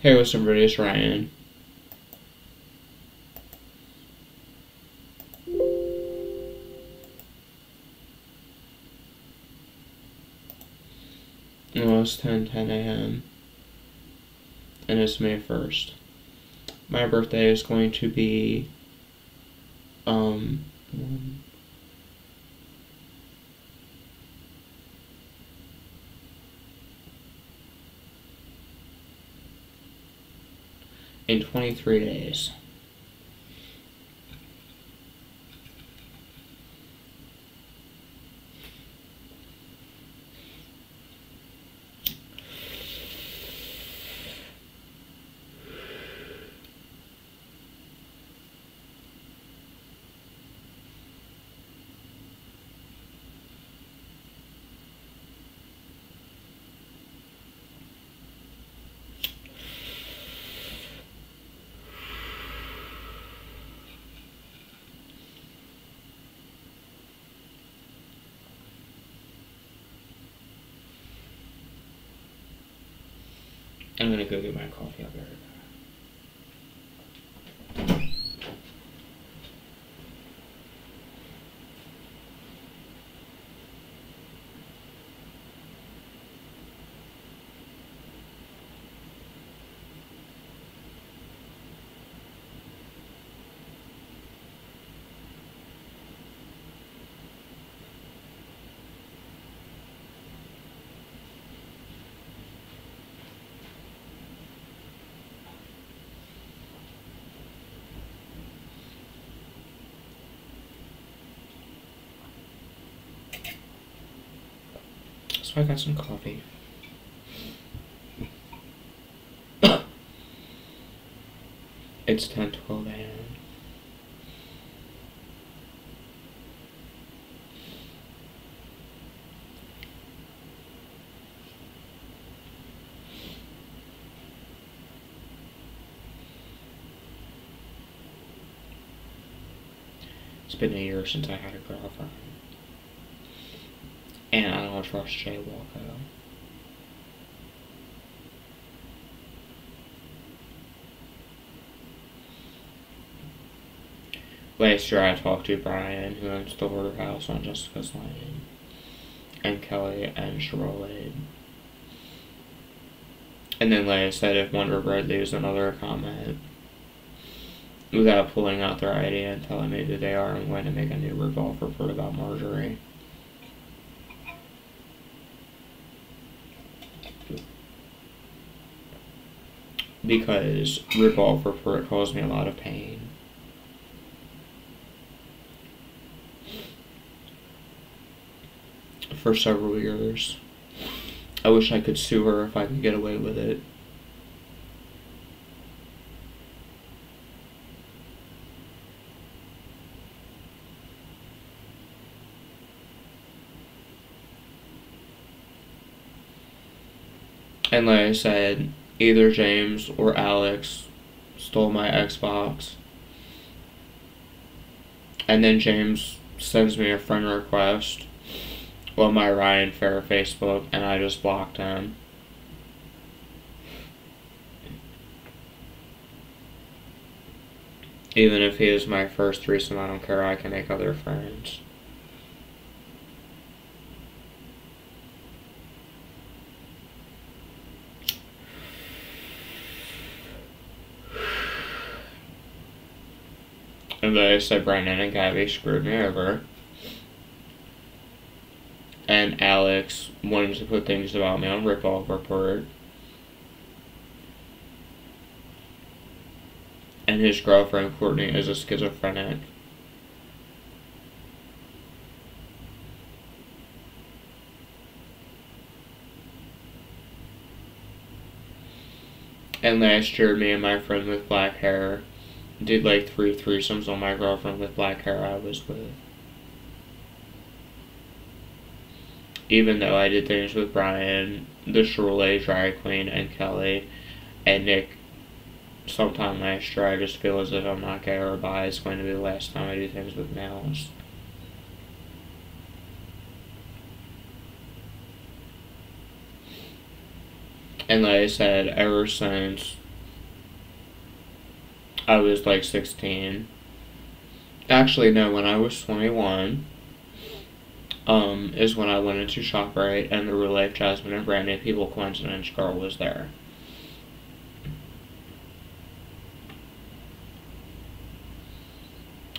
Hey, what's up, everybody? It's Ryan. Well, it's 10:10 a.m. and it's May 1st. My birthday is going to be in 23 days. I'm gonna go get my coffee. I'll be right back. So I got some coffee. It's 10:12 a.m. It's been a year since I had a girlfriend. And I don't trust Jay Walko. Last year I talked to Brian, who owns the Order House on Jessica's Lane, and Kelly and Charlotte. And then, like I said, if Wonder Bread leaves another comment without pulling out their ID and telling me who they are, I'm going to make a new Revolve report about Marjorie. Because Revolve report caused me a lot of pain. For several years. I wish I could sue her if I could get away with it. And like I said, either James or Alex stole my Xbox. And then James sends me a friend request on my Ryan Fair Facebook, and I just blocked him. Even if he is my first threesome, I don't care, I can make other friends. And then I said Brandon and Gabby screwed me over. And Alex wanted to put things about me on Revolve report. And his girlfriend, Courtney, is a schizophrenic. And last year, me and my friend with black hair did like 3 threesomes on my girlfriend with black hair I was with. Even though I did things with Brian, the Shirley drag queen, and Kelly, and Nick sometime last year, I just feel as if I'm not gay or bi. It's going to be the last time I do things with males. And like I said, ever since I was like 16. Actually, no, when I was 21, is when I went into ShopRite and the Real Life Jasmine and Brandy People Coincidence Girl was there.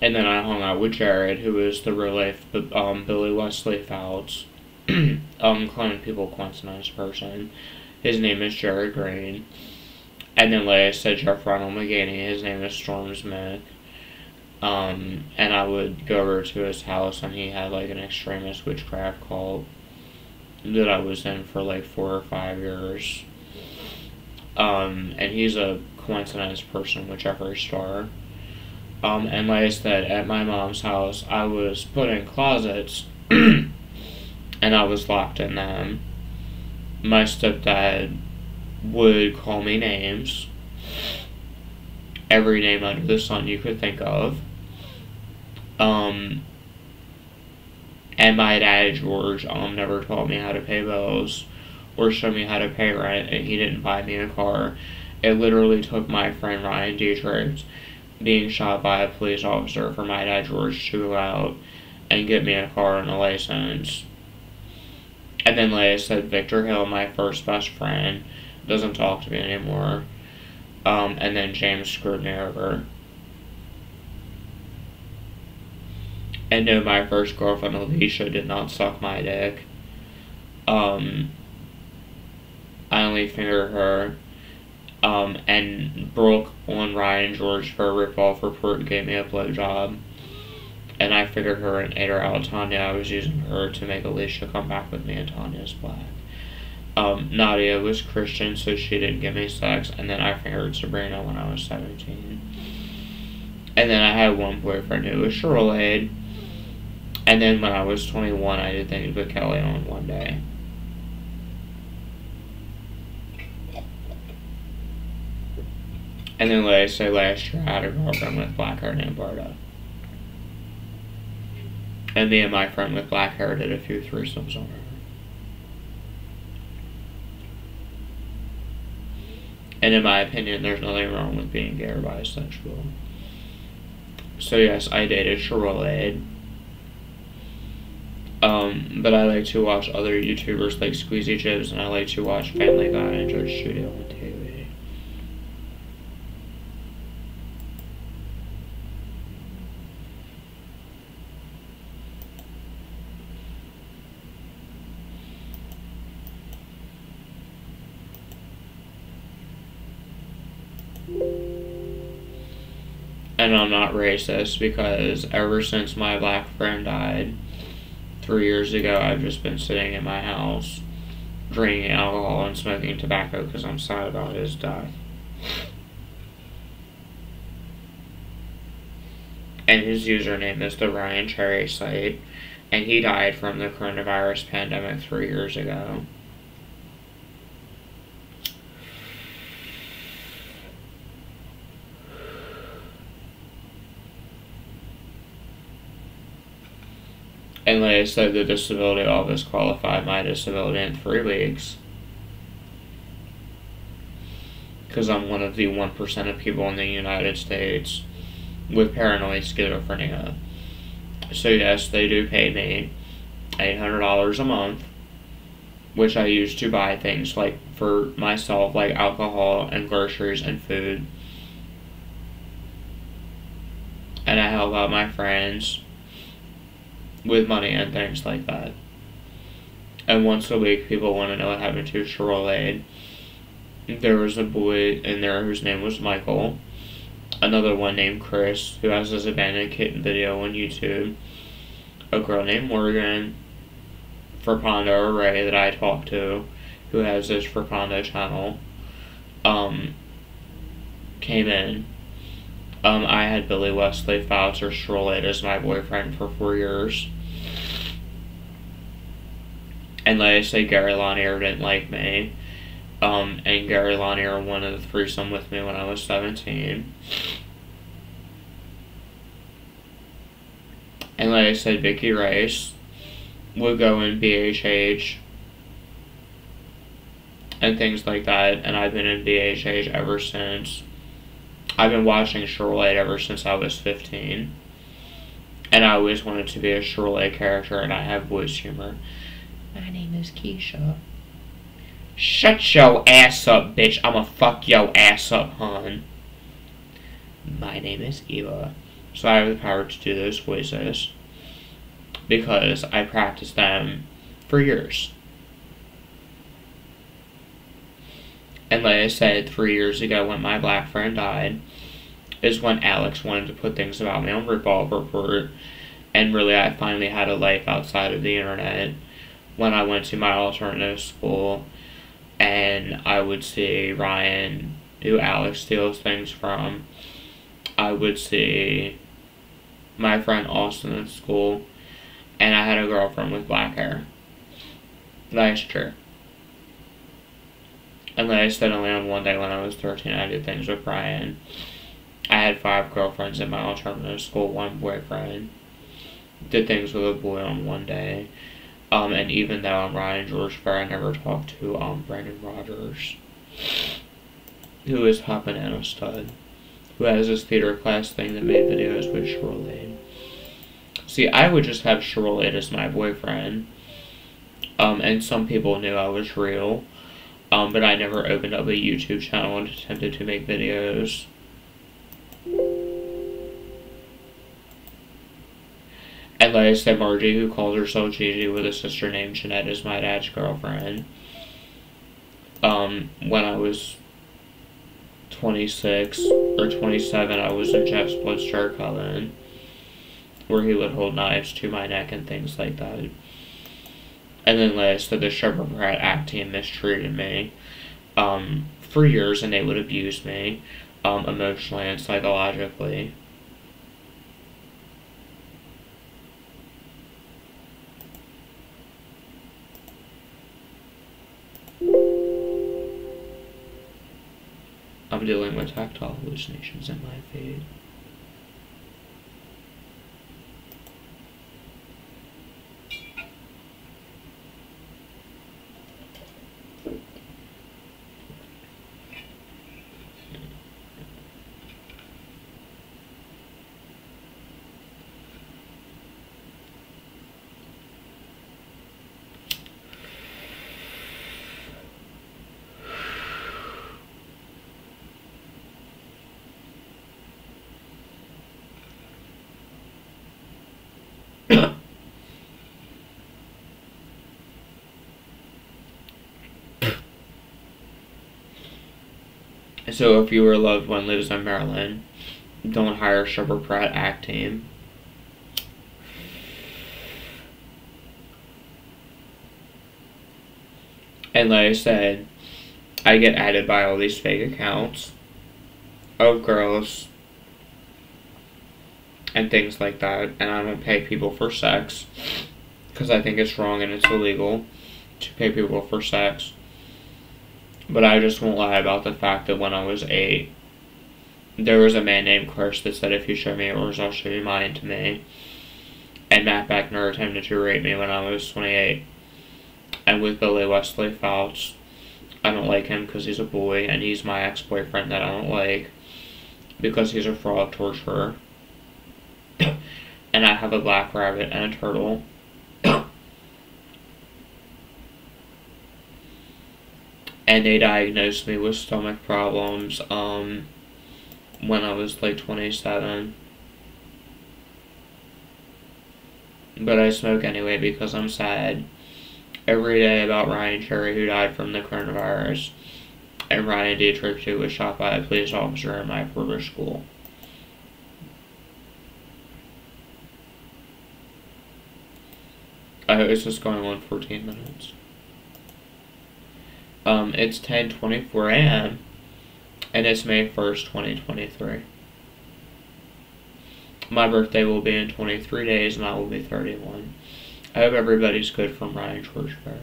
And then I hung out with Jared, who is the Real Life Billy Wesley Fouts Clone People Coincidence person. His name is Jared Green. And then, like I said, Jeff Ronald McGaney, his name is Storms Mick. And I would go over to his house, and he had like an extremist witchcraft cult that I was in for like 4 or 5 years. And he's a coincidence person with Jeffree Star. And like I said, at my mom's house, I was put in closets, and I was locked in them. My stepdad would call me names, every name under the sun you could think of. And my dad, George, never taught me how to pay bills or show me how to pay rent, and he didn't buy me a car. It literally took my friend Ryan Dietrich being shot by a police officer for my dad, George, to go out and get me a car and a license. And then, like I said, Victor Hill, my first best friend, doesn't talk to me anymore. And then James screwed me over. And no, my first girlfriend, Alicia, did not suck my dick. I only fingered her. And Brooke on Ryan George for a rip-off report gave me a blowjob. And I figured her and ate her out. Tanya, I was using her to make Alicia come back with me, and Tanya's black. Nadia was Christian, so she didn't give me sex. And then I fingered Sabrina when I was 17. And then I had one boyfriend who was Shirley. And then when I was 21, I did things with Kelly on one day. And then, like I say, last year I had a girlfriend with black hair named Barda. And me and my friend with black hair did a few threesomes on her. And in my opinion, there's nothing wrong with being gay or bisexual. So yes, I dated Shirley. But I like to watch other YouTubers like Squeezy Jibs, and I like to watch Family Guy and Judge Judy on TV. And I'm not racist, because ever since my black friend died 3 years ago, I've just been sitting in my house, drinking alcohol and smoking tobacco because I'm sad about his death. And his username is the Ryan Cherry site, and he died from the coronavirus pandemic 3 years ago. And like I said, the disability office qualified my disability in 3 weeks. Because I'm one of the 1% of people in the United States with paranoid schizophrenia. So yes, they do pay me $800 a month, which I use to buy things like for myself, like alcohol and groceries and food. And I help out my friends with money and things like that. And once a week, people want to know what happened to Shirley. There was a boy in there whose name was Michael. Another one named Chris, who has this abandoned kitten video on YouTube. A girl named Morgan, Frepondo Array, that I talked to, who has this Frepondo channel, came in. I had Billy Wesley Fouts, or Shirley, as my boyfriend for 4 years. And like I say, Gary Lanier didn't like me. And Gary Lanier wanted a threesome with me when I was 17. And like I said, Vicky Rice would go in BHH and things like that. And I've been in BHH ever since I've been watching Shirley ever since I was 15. And I always wanted to be a Shirley character, and I have voice humor. My name is Keisha. Shut your ass up, bitch. I'ma fuck your ass up, hon. My name is Eva. So I have the power to do those voices because I practiced them for years. And like I said, 3 years ago when my black friend died, is when Alex wanted to put things about me on Revolver Report, and really I finally had a life outside of the internet when I went to my alternative school, and I would see Ryan, who Alex steals things from. I would see my friend Austin in school, and I had a girlfriend with black hair. That's true. And like I said, only on one day when I was 13, I did things with Brian. I had 5 girlfriends in my alternative school, 1 boyfriend. Did things with a boy on one day. And even though I'm Ryan George Fair, I never talked to Brandon Rogers, who is Hot Banana Stud, who has this theater class thing that made videos with Shirley. See, I would just have Shirley as my boyfriend. And some people knew I was real. But I never opened up a YouTube channel and attempted to make videos. And like I said, Margie, who calls herself Gigi with a sister named Jeanette, is my dad's girlfriend. When I was 26 or 27, I was in Jeff's Bloodstart Coven, where he would hold knives to my neck and things like that. And then like I said, the Shepherd Pratt act team mistreated me for years, and they would abuse me emotionally and psychologically. I'm dealing with tactile hallucinations in my feed. So if your loved one lives in Maryland, don't hire Shepherd Pratt act team. And like I said, I get added by all these fake accounts of girls and things like that, and I don't pay people for sex because I think it's wrong and it's illegal to pay people for sex. But I just won't lie about the fact that when I was 8, there was a man named Chris that said, if you show me yours, I'll show you mine to me. And Matt Beckner attempted to rape me when I was 28. And with Billy Wesley Fouts, I don't like him because he's a boy, and he's my ex-boyfriend that I don't like because he's a fraud torturer. And I have a black rabbit and a turtle. And they diagnosed me with stomach problems when I was like 27. But I smoke anyway because I'm sad every day about Ryan Cherry, who died from the coronavirus, and Ryan Dietrich, who was shot by a police officer in my Porter school. I hope it's just going on 14 minutes. It's 10:24 a.m. and it's May 1st, 2023. My birthday will be in 23 days and I will be 31. I hope everybody's good from Ryan George Fair.